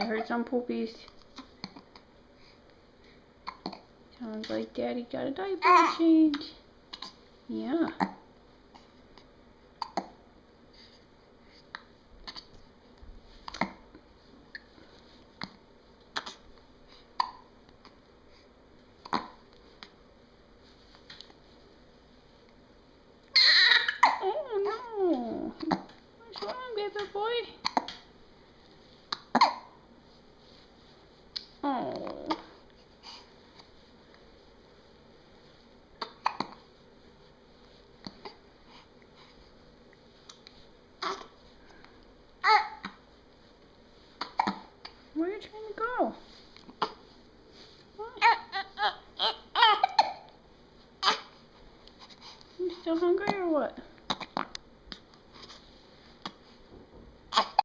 heard some poopies. Sounds like Daddy got a diaper change. Yeah. Oh no! What's wrong, baby boy? Oh.